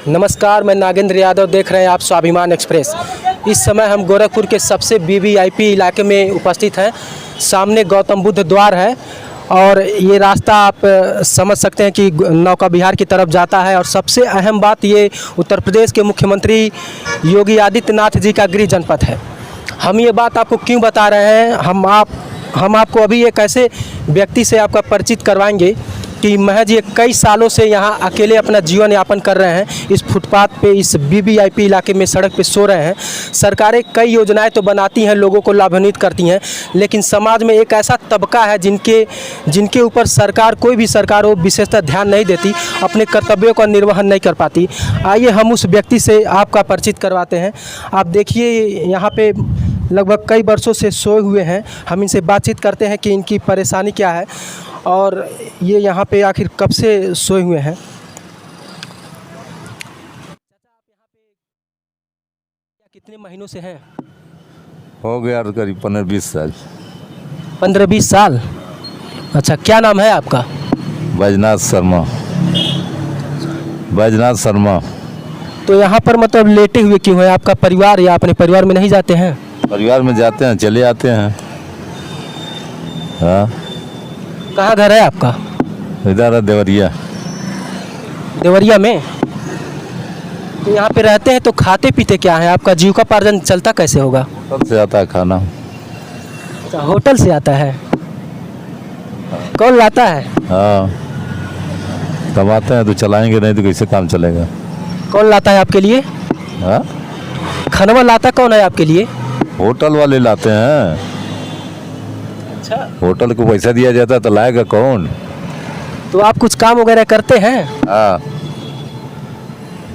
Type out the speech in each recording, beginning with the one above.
नमस्कार, मैं नागेंद्र यादव, देख रहे हैं आप स्वाभिमान एक्सप्रेस। इस समय हम गोरखपुर के सबसे वीवीआईपी इलाके में उपस्थित हैं। सामने गौतम बुद्ध द्वार है और ये रास्ता आप समझ सकते हैं कि नौका विहार की तरफ जाता है। और सबसे अहम बात, ये उत्तर प्रदेश के मुख्यमंत्री योगी आदित्यनाथ जी का गृह जनपद है। हम ये बात आपको क्यों बता रहे हैं, हम आपको अभी एक ऐसे व्यक्ति से आपका परिचित करवाएंगे कि महज ये कई सालों से यहाँ अकेले अपना जीवन यापन कर रहे हैं। इस फुटपाथ पे, इस वीवीआईपी इलाके में सड़क पे सो रहे हैं। सरकारें कई योजनाएं तो बनाती हैं, लोगों को लाभान्वित करती हैं, लेकिन समाज में एक ऐसा तबका है जिनके ऊपर सरकार, कोई भी सरकार हो, विशेषतः ध्यान नहीं देती, अपने कर्तव्यों का निर्वहन नहीं कर पाती। आइए हम उस व्यक्ति से आपका परिचित करवाते हैं। आप देखिए, यहाँ पे लगभग कई वर्षों से सोए हुए हैं। हम इनसे बातचीत करते हैं कि इनकी परेशानी क्या है और ये यहाँ पे आखिर कब से सोए हुए हैं। कितने महीनों से हैं? हो गया करीब 15-20 साल। 15-20 साल। अच्छा, क्या नाम है आपका? बैजनाथ शर्मा। बैजनाथ शर्मा। तो यहाँ पर मतलब लेटे हुए क्यों हैं? आपका परिवार या अपने परिवार में नहीं जाते हैं? परिवार में जाते हैं, चले आते हैं। हाँ। कहाँ घर है आपका? इधर है देवरिया। देवरिया में? तो यहाँ पे रहते हैं तो खाते पीते क्या है? आपका जीविकोपार्जन चलता कैसे होगा? होटल से आता है खाना। अच्छा, होटल से आता है। कौन लाता है? हाँ, कमाते हैं तो चलाएंगे, नहीं तो कैसे काम चलेगा। कौन लाता है आपके लिए? हाँ, खाना लाता कौन है आपके लिए? होटल वाले लाते हैं। अच्छा, होटल को पैसा दिया जाता है तो लाएगा कौन? तो आप कुछ काम वगैरह करते हैं? हाँ,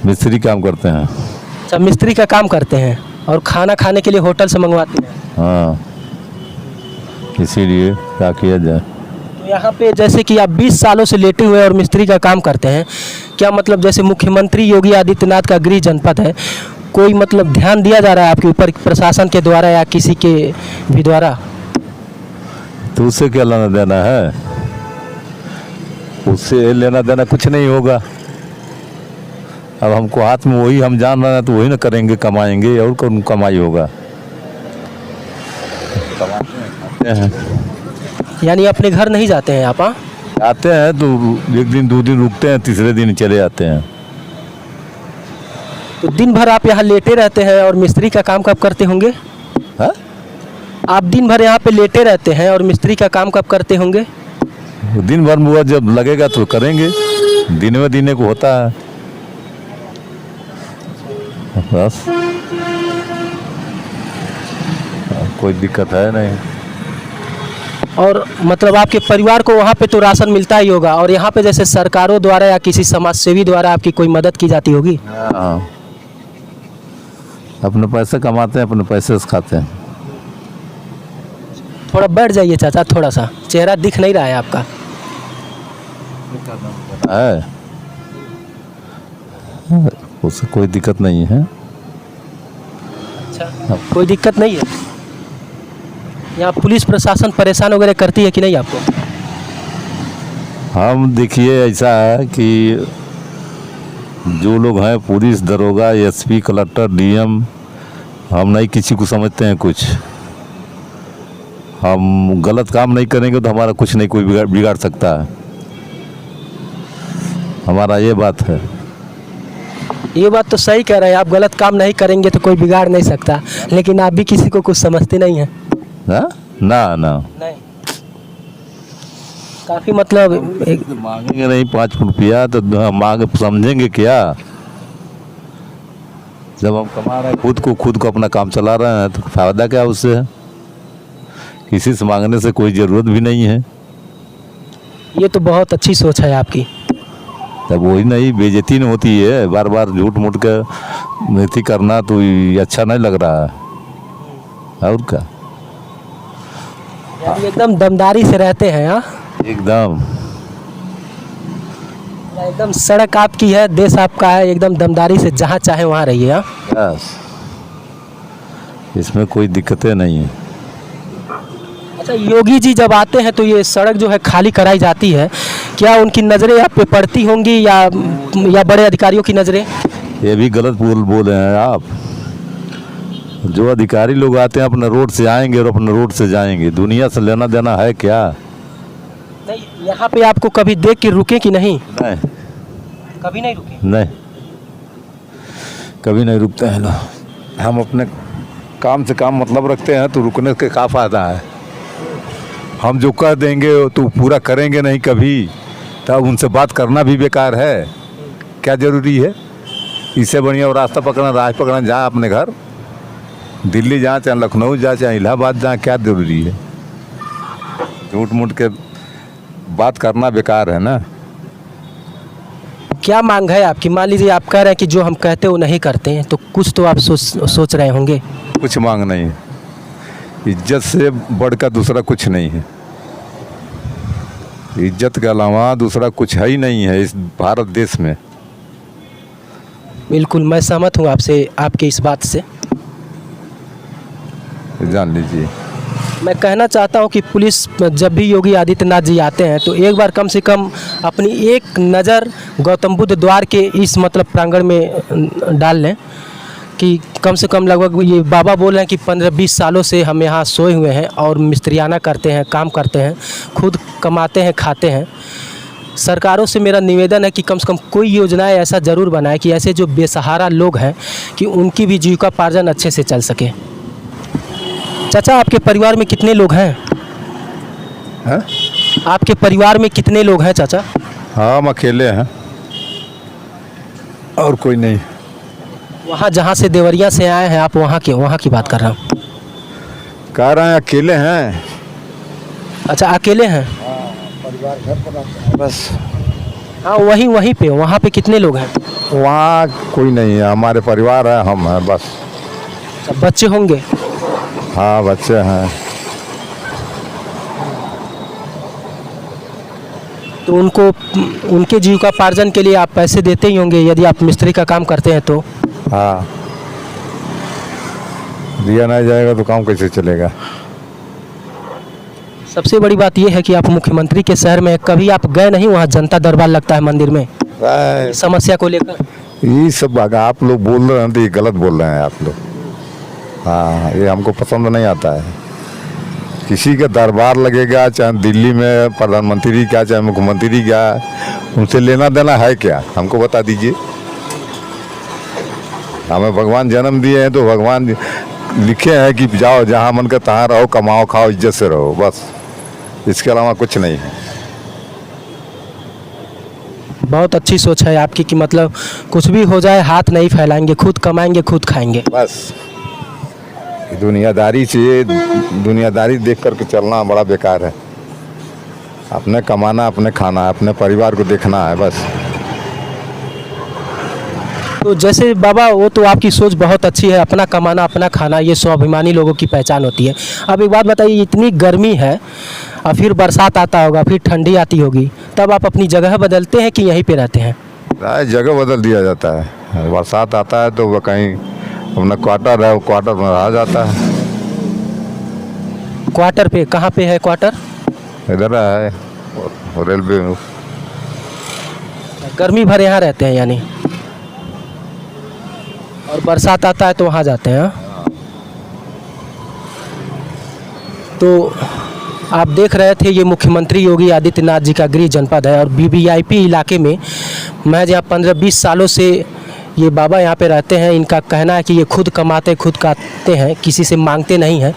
मिस्त्री काम करते हैं। अच्छा, मिस्त्री का काम करते हैं और खाना खाने के लिए होटल से मंगवाते हैं। हाँ, इसीलिए क्या किया जाए। तो यहाँ पे जैसे कि आप 20 सालों से लेटे हुए और मिस्त्री का काम करते हैं, क्या मतलब जैसे मुख्यमंत्री योगी आदित्यनाथ का गृह जनपद है, कोई मतलब ध्यान दिया जा रहा है आपके ऊपर प्रशासन के द्वारा या किसी के भी द्वारा? तो उससे क्या लेना देना है? उससे लेना देना कुछ नहीं होगा। अब हमको हाथ में वही हम जान रहे हैं तो वही ना करेंगे, कमाएंगे, और कौन कमाई होगा। कमाते हैं। यानी अपने घर नहीं जाते हैं आप? हाँ, आते हैं तो 1 दिन 2 दिन रुकते हैं, तीसरे दिन चले जाते हैं। तो दिन भर आप यहाँ लेटे रहते हैं और मिस्त्री का काम कब करते होंगे? हाँ? आप दिन भर यहाँ पे लेटे रहते हैं और मिस्त्री का काम कब करते होंगे? दिन भर मुआ जब लगेगा तो करेंगे, दिन में दिन को होता है बस। कोई दिक्कत है नहीं। और मतलब आपके परिवार को वहाँ पे तो राशन मिलता ही होगा, और यहाँ पे जैसे सरकारों द्वारा या किसी समाज सेवी द्वारा आपकी कोई मदद की जाती होगी? हाँ, अपने पैसे कमाते हैं, अपने पैसे से खाते हैं। थोड़ा बैठ जाइए चाचा, थोड़ा सा, चेहरा दिख नहीं रहा है आपका। है, उससे कोई दिक्कत नहीं है। अच्छा, कोई दिक्कत नहीं है। यहाँ पुलिस प्रशासन परेशान वगैरह करती है कि नहीं आपको? हम देखिए, ऐसा है कि जो लोग हैं, पुलिस, दरोगा, एसपी, कलेक्टर, डीएम, हम नहीं किसी को समझते हैं कुछ। हम गलत काम नहीं करेंगे तो हमारा कुछ नहीं कोई बिगाड़ सकता है। हमारा ये बात है। ये बात तो सही कह रहे हैं आप, गलत काम नहीं करेंगे तो कोई बिगाड़ नहीं सकता, लेकिन आप भी किसी को कुछ समझते नहीं हैं। हाँ? ना ना नहीं, काफ़ी मतलब मांगेंगे नहीं 5 रुपया तो मांग समझेंगे क्या? जब हम कमा रहे हैं खुद को अपना काम चला रहे हैं तो फायदा क्या उससे है? किसी से मांगने से कोई ज़रूरत भी नहीं है। ये तो बहुत अच्छी सोच है आपकी। तब वही नहीं, बेइज्जती नहीं होती है, बार बार झूठ मूठ के नीति करना तो ये अच्छा नहीं लग रहा है। और क्या, एकदम दमदारी से रहते हैं? हाँ, एकदम एकदम सड़क आपकी है, देश आपका है, एकदम दमदारी से जहाँ चाहे वहाँ रहिए। हाँ, बस, इसमें कोई दिक्कतें नहीं है। अच्छा, योगी जी जब आते हैं तो ये सड़क जो है खाली कराई जाती है, क्या उनकी नज़रें आप पे पड़ती होंगी या बड़े अधिकारियों की नज़रें? ये भी गलत बोले हैं आप। जो अधिकारी लोग आते हैं अपने रोड से आएंगे और अपने रोड से जाएंगे, दुनिया से लेना देना है क्या? नहीं, यहाँ पे आपको कभी देख के रुके कि नहीं? नहीं, कभी नहीं रुके? नहीं, कभी नहीं रुकते हैं लोग। हम अपने काम से काम मतलब रखते हैं, तो रुकने के क्या फ़ायदा है? हम जो कह देंगे तो पूरा करेंगे नहीं कभी, तब उनसे बात करना भी बेकार है। क्या ज़रूरी है? इससे बढ़िया वो रास्ता पकड़ना, राह पकड़ना, जहाँ अपने घर दिल्ली जाए, चाहे लखनऊ जाए, चाहे इलाहाबाद जाए, क्या ज़रूरी है? झूठ मूठ के बात करना बेकार है ना। क्या मांग है आपकी? मान लीजिए आप कह रहे हैं कि जो हम कहते हैं वो नहीं करते हैं, तो कुछ तो आप सोच रहे होंगे। कुछ मांग नहीं है, इज्जत से बढ़कर दूसरा कुछ नहीं है। इज्जत के अलावा दूसरा कुछ है ही नहीं है इस भारत देश में। बिल्कुल, मैं सहमत हूँ आपसे, आपके इस बात से। जान लीजिए, मैं कहना चाहता हूँ कि पुलिस जब भी योगी आदित्यनाथ जी आते हैं तो एक बार कम से कम अपनी एक नज़र गौतम बुद्ध द्वार के इस मतलब प्रांगण में डाल लें कि कम से कम लगभग ये बाबा बोल रहे हैं कि 15-20 सालों से हम यहाँ सोए हुए हैं और मिस्त्रियाना करते हैं, काम करते हैं, खुद कमाते हैं, खाते हैं। सरकारों से मेरा निवेदन है कि कम से कम कोई योजनाएं ऐसा ज़रूर बनाए कि ऐसे जो बेसहारा लोग हैं कि उनकी भी जीविकोपार्जन अच्छे से चल सके। चाचा, आपके परिवार में कितने लोग हैं? हैं? आपके परिवार में कितने लोग हैं चाचा? हाँ, हम अकेले हैं और कोई नहीं। वहाँ जहाँ से देवरिया से आए हैं आप, वहाँ की बात कर रहा हूँ। कह रहे हैं अकेले हैं। अच्छा, अकेले हैं? परिवार घर पर रहता है बस। हाँ, वहीं पे, वहाँ पे कितने लोग हैं? वहाँ कोई नहीं है, हमारे परिवार है, हम हैं बस। बच्चे होंगे? हाँ, बच्चे हैं। तो उनको उनके जीविकोपार्जन के लिए आप पैसे देते ही होंगे यदि आप मिस्त्री का काम करते हैं तो? हाँ, दिया नहीं जाएगा तो काम कैसे चलेगा? सबसे बड़ी बात यह है कि आप मुख्यमंत्री के शहर में कभी आप गए नहीं? वहाँ जनता दरबार लगता है मंदिर में, समस्या को लेकर। ये सब आप लोग बोल रहे हैं तो ये गलत बोल रहे हैं आप लोग। हाँ, ये हमको पसंद नहीं आता है। किसी का दरबार लगेगा, चाहे दिल्ली में प्रधानमंत्री क्या, चाहे मुख्यमंत्री क्या, उनसे लेना देना है क्या? हमको बता दीजिए। हमें भगवान जन्म दिए हैं तो भगवान लिखे हैं कि जाओ जहाँ मन कर तहाँ रहो, कमाओ, खाओ, इज्जत से रहो, बस। इसके अलावा कुछ नहीं है। बहुत अच्छी सोच है आपकी कि मतलब कुछ भी हो जाए हाथ नहीं फैलाएंगे, खुद कमाएंगे, खुद खाएंगे, बस। दुनियादारी देख करके चलना बड़ा बेकार है। अपने कमाना, अपने खाना, अपने परिवार को देखना है, बस। तो जैसे बाबा, वो तो आपकी सोच बहुत अच्छी है, अपना कमाना, अपना खाना, ये स्वाभिमानी लोगों की पहचान होती है। अब एक बात बताइए, इतनी गर्मी है और फिर बरसात आता होगा, फिर ठंडी आती होगी, तब आप अपनी जगह बदलते हैं कि यहीं पे रहते हैं? जगह बदल दिया जाता है। बरसात आता है तो वह कहीं अपना क्वार्टर है, वो क्वार्टर में रहा जाता है। क्वार्टर पे? कहाँ पे है क्वार्टर? इधर है रेलवे में। गर्मी भर यहाँ रहते हैं यानी, और बरसात आता है तो वहाँ जाते हैं? तो आप देख रहे थे, ये मुख्यमंत्री योगी आदित्यनाथ जी का गृह जनपद है और वीवीआईपी इलाके में महज यहाँ 15-20 सालों से ये बाबा यहाँ पे रहते हैं। इनका कहना है कि ये खुद कमाते, खुद खाते हैं, किसी से मांगते नहीं हैं।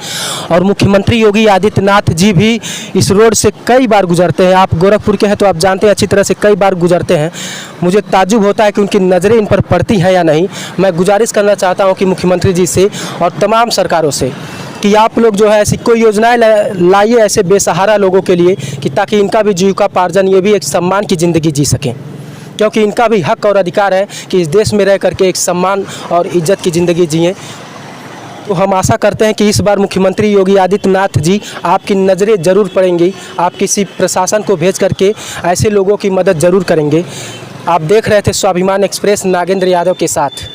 और मुख्यमंत्री योगी आदित्यनाथ जी भी इस रोड से कई बार गुजरते हैं। आप गोरखपुर के हैं तो आप जानते हैं अच्छी तरह से, कई बार गुजरते हैं। मुझे ताज्जुब होता है कि उनकी नज़रें इन पर पड़ती हैं या नहीं। मैं गुजारिश करना चाहता हूँ कि मुख्यमंत्री जी से और तमाम सरकारों से कि आप लोग जो है ऐसी कोई योजनाएं लाइए ऐसे बेसहारा लोगों के लिए, कि ताकि इनका भी जीविकोपार्जन, ये भी एक सम्मान की ज़िंदगी जी सकें, क्योंकि इनका भी हक और अधिकार है कि इस देश में रह करके एक सम्मान और इज्जत की ज़िंदगी जिएं। तो हम आशा करते हैं कि इस बार मुख्यमंत्री योगी आदित्यनाथ जी आपकी नज़रें ज़रूर पड़ेंगी, आप किसी प्रशासन को भेज करके ऐसे लोगों की मदद ज़रूर करेंगे। आप देख रहे थे स्वाभिमान एक्सप्रेस नागेंद्र यादव के साथ।